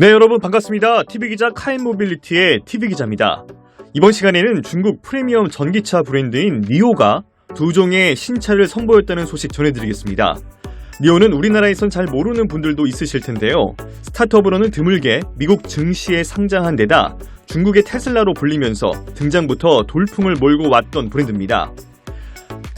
네, 여러분 반갑습니다. TV기자 카인모빌리티의 TV기자입니다. 이번 시간에는 중국 프리미엄 전기차 브랜드인 니오가 두 종의 신차를 선보였다는 소식 전해드리겠습니다. 니오는 우리나라에선 잘 모르는 분들도 있으실 텐데요. 스타트업으로는 드물게 미국 증시에 상장한 데다 중국의 테슬라로 불리면서 등장부터 돌풍을 몰고 왔던 브랜드입니다.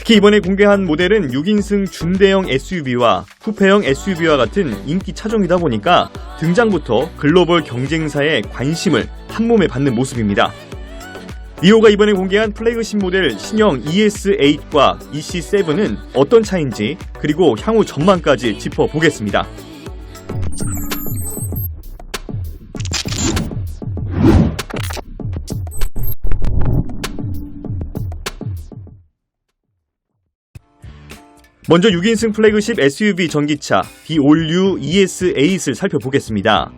특히 이번에 공개한 모델은 6인승 중대형 SUV와 쿠페형 SUV와 같은 인기 차종이다 보니까 등장부터 글로벌 경쟁사의 관심을 한몸에 받는 모습입니다. 니오가 이번에 공개한 플래그십 모델 신형 ES8과 EC7은 어떤 차인지 그리고 향후 전망까지 짚어보겠습니다. 먼저 6인승 플래그십 SUV 전기차 비올류 ES8을 살펴보겠습니다.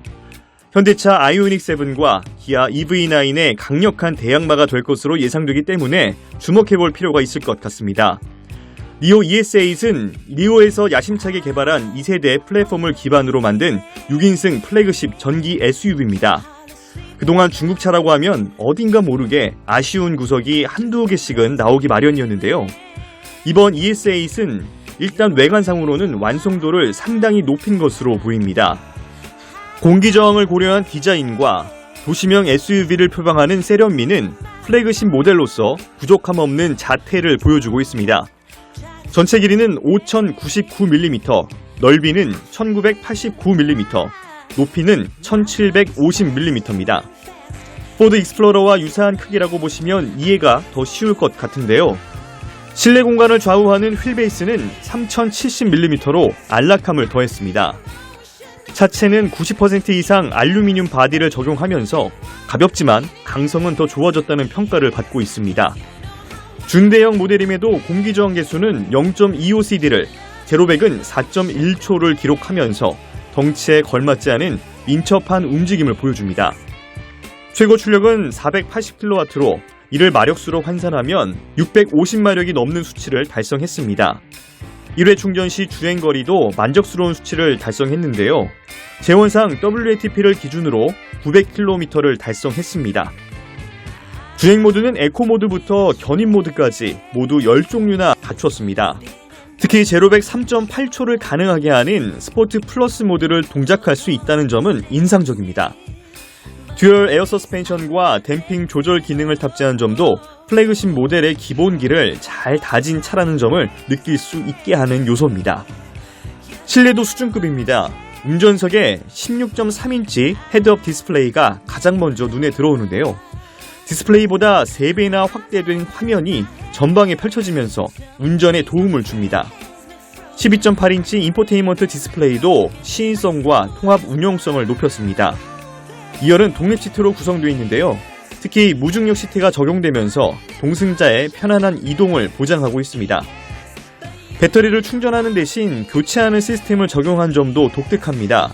현대차 아이오닉 7과 기아 EV9의 강력한 대항마가 될 것으로 예상되기 때문에 주목해볼 필요가 있을 것 같습니다. 니오 ES8은 니오에서 야심차게 개발한 2세대 플랫폼을 기반으로 만든 6인승 플래그십 전기 SUV입니다. 그동안 중국차라고 하면 어딘가 모르게 아쉬운 구석이 한두 개씩은 나오기 마련이었는데요. 이번 ES8은 일단 외관상으로는 완성도를 상당히 높인 것으로 보입니다. 공기저항을 고려한 디자인과 도시명 SUV를 표방하는 세련미는 플래그십 모델로서 부족함 없는 자태를 보여주고 있습니다. 전체 길이는 5099mm, 넓이는 1989mm, 높이는 1750mm입니다. 포드 익스플로러와 유사한 크기라고 보시면 이해가 더 쉬울 것 같은데요. 실내 공간을 좌우하는 휠베이스는 3070mm로 안락함을 더했습니다. 차체는 90% 이상 알루미늄 바디를 적용하면서 가볍지만 강성은 더 좋아졌다는 평가를 받고 있습니다. 준대형 모델임에도 공기저항 개수는 0.25cd를, 제로백은 4.1초를 기록하면서 덩치에 걸맞지 않은 민첩한 움직임을 보여줍니다. 최고 출력은 480kW로 이를 마력수로 환산하면 650마력이 넘는 수치를 달성했습니다. 1회 충전 시 주행거리도 만족스러운 수치를 달성했는데요. 재원상 WLTP를 기준으로 900km를 달성했습니다. 주행 모드는 에코 모드부터 견인 모드까지 모두 10종류나 갖췄습니다. 특히 제로백 3.8초를 가능하게 하는 스포트 플러스 모드를 동작할 수 있다는 점은 인상적입니다. 듀얼 에어 서스펜션과 댐핑 조절 기능을 탑재한 점도 플래그십 모델의 기본기를 잘 다진 차라는 점을 느낄 수 있게 하는 요소입니다. 실내도 수준급입니다. 운전석에 16.3인치 헤드업 디스플레이가 가장 먼저 눈에 들어오는데요. 디스플레이보다 3배나 확대된 화면이 전방에 펼쳐지면서 운전에 도움을 줍니다. 12.8인치 인포테인먼트 디스플레이도 시인성과 통합 운용성을 높였습니다. 2열은 독립 시트로 구성되어 있는데요. 특히 무중력 시트가 적용되면서 동승자의 편안한 이동을 보장하고 있습니다. 배터리를 충전하는 대신 교체하는 시스템을 적용한 점도 독특합니다.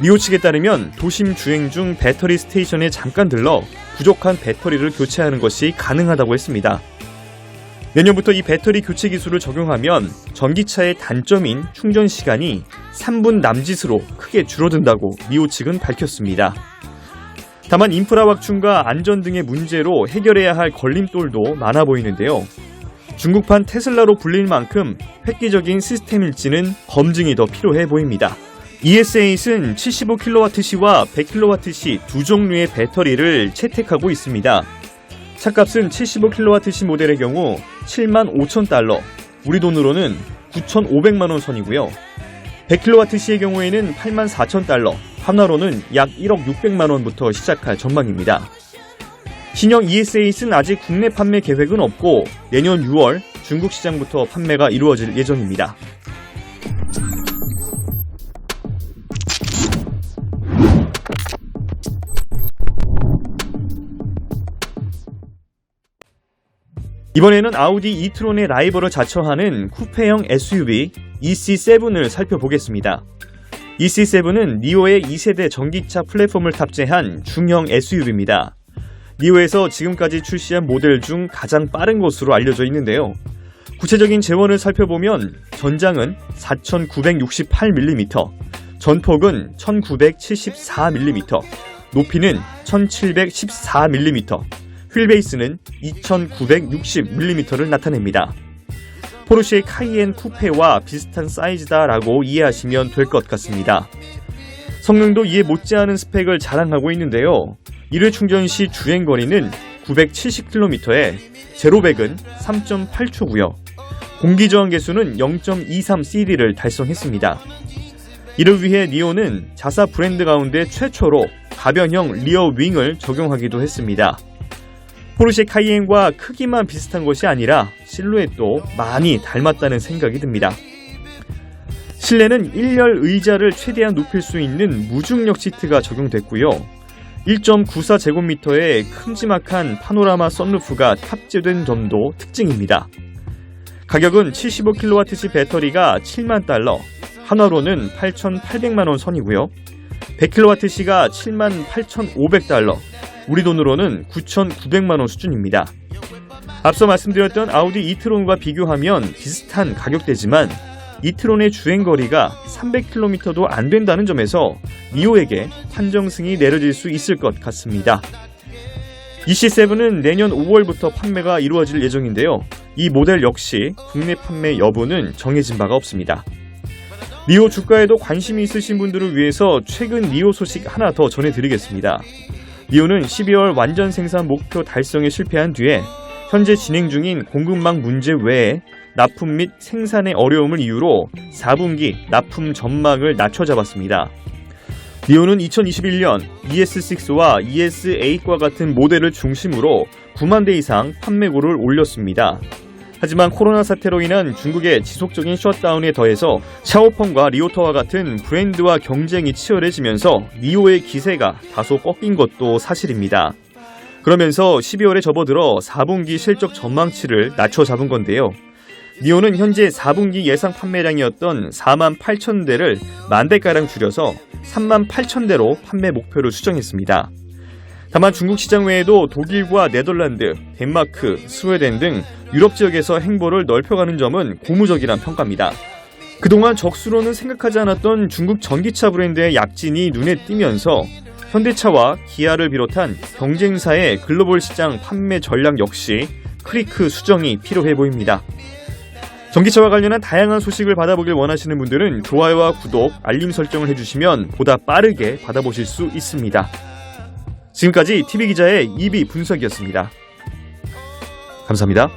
니오 측에 따르면 도심 주행 중 배터리 스테이션에 잠깐 들러 부족한 배터리를 교체하는 것이 가능하다고 했습니다. 내년부터 이 배터리 교체 기술을 적용하면 전기차의 단점인 충전 시간이 3분 남짓으로 크게 줄어든다고 니오 측은 밝혔습니다. 다만 인프라 확충과 안전 등의 문제로 해결해야 할 걸림돌도 많아 보이는데요. 중국판 테슬라로 불릴 만큼 획기적인 시스템일지는 검증이 더 필요해 보입니다. ES8은 75kWh와 100kWh 두 종류의 배터리를 채택하고 있습니다. 차값은 75kWh 모델의 경우 75,000달러, 우리 돈으로는 9,500만원 선이고요. 100kWh의 경우에는 84,000달러, 환화로는 약 1억 600만원부터 시작할 전망입니다. 신형 ES8은 아직 국내 판매 계획은 없고 내년 6월 중국 시장부터 판매가 이루어질 예정입니다. 이번에는 아우디 이트론의 라이벌을 자처하는 쿠페형 SUV EC7을 살펴보겠습니다. EC7은 니오의 2세대 전기차 플랫폼을 탑재한 중형 SUV입니다. 니오에서 지금까지 출시한 모델 중 가장 빠른 것으로 알려져 있는데요. 구체적인 재원을 살펴보면 전장은 4,968mm, 전폭은 1974mm, 높이는 1714mm, 휠베이스는 2960mm를 나타냅니다. 포르쉐 카이엔 쿠페와 비슷한 사이즈다라고 이해하시면 될 것 같습니다. 성능도 이에 못지않은 스펙을 자랑하고 있는데요. 1회 충전 시 주행거리는 970km에 제로백은 3.8초고요. 공기저항 계수는 0.23cd를 달성했습니다. 이를 위해 니오는 자사 브랜드 가운데 최초로 가변형 리어 윙을 적용하기도 했습니다. 포르쉐 카이엔과 크기만 비슷한 것이 아니라 실루엣도 많이 닮았다는 생각이 듭니다. 실내는 1열 의자를 최대한 높일 수 있는 무중력 시트가 적용됐고요. 1.94제곱미터의 큼지막한 파노라마 선루프가 탑재된 점도 특징입니다. 가격은 75kWh 배터리가 7만 달러, 한화로는 8,800만원 선이고요. 100kWh가 78,500달러, 우리 돈으로는 9,900만원 수준입니다. 앞서 말씀드렸던 아우디 이트론과 비교하면 비슷한 가격대지만 이트론의 주행거리가 300km도 안 된다는 점에서 니오에게 판정승이 내려질 수 있을 것 같습니다. EC7은 내년 5월부터 판매가 이루어질 예정인데요. 이 모델 역시 국내 판매 여부는 정해진 바가 없습니다. 니오 주가에도 관심이 있으신 분들을 위해서 최근 니오 소식 하나 더 전해드리겠습니다. 니오는 12월 완전 생산 목표 달성에 실패한 뒤에 현재 진행 중인 공급망 문제 외에 납품 및 생산의 어려움을 이유로 4분기 납품 전망을 낮춰잡았습니다. 니오는 2021년 ES6와 ES8과 같은 모델을 중심으로 9만 대 이상 판매고를 올렸습니다. 하지만 코로나 사태로 인한 중국의 지속적인 셧다운에 더해서 샤오펑과 리오터와 같은 브랜드와 경쟁이 치열해지면서 니오의 기세가 다소 꺾인 것도 사실입니다. 그러면서 12월에 접어들어 4분기 실적 전망치를 낮춰 잡은 건데요. 니오는 현재 4분기 예상 판매량이었던 4만 8천 대를 만 대가량 줄여서 3만 8천 대로 판매 목표를 수정했습니다. 다만 중국 시장 외에도 독일과 네덜란드, 덴마크, 스웨덴 등 유럽 지역에서 행보를 넓혀가는 점은 고무적이란 평가입니다. 그동안 적수로는 생각하지 않았던 중국 전기차 브랜드의 약진이 눈에 띄면서 현대차와 기아를 비롯한 경쟁사의 글로벌 시장 판매 전략 역시 크리크 수정이 필요해 보입니다. 전기차와 관련한 다양한 소식을 받아보길 원하시는 분들은 좋아요와 구독, 알림 설정을 해주시면 보다 빠르게 받아보실 수 있습니다. 지금까지 TV기자의 이비 분석이었습니다. 감사합니다.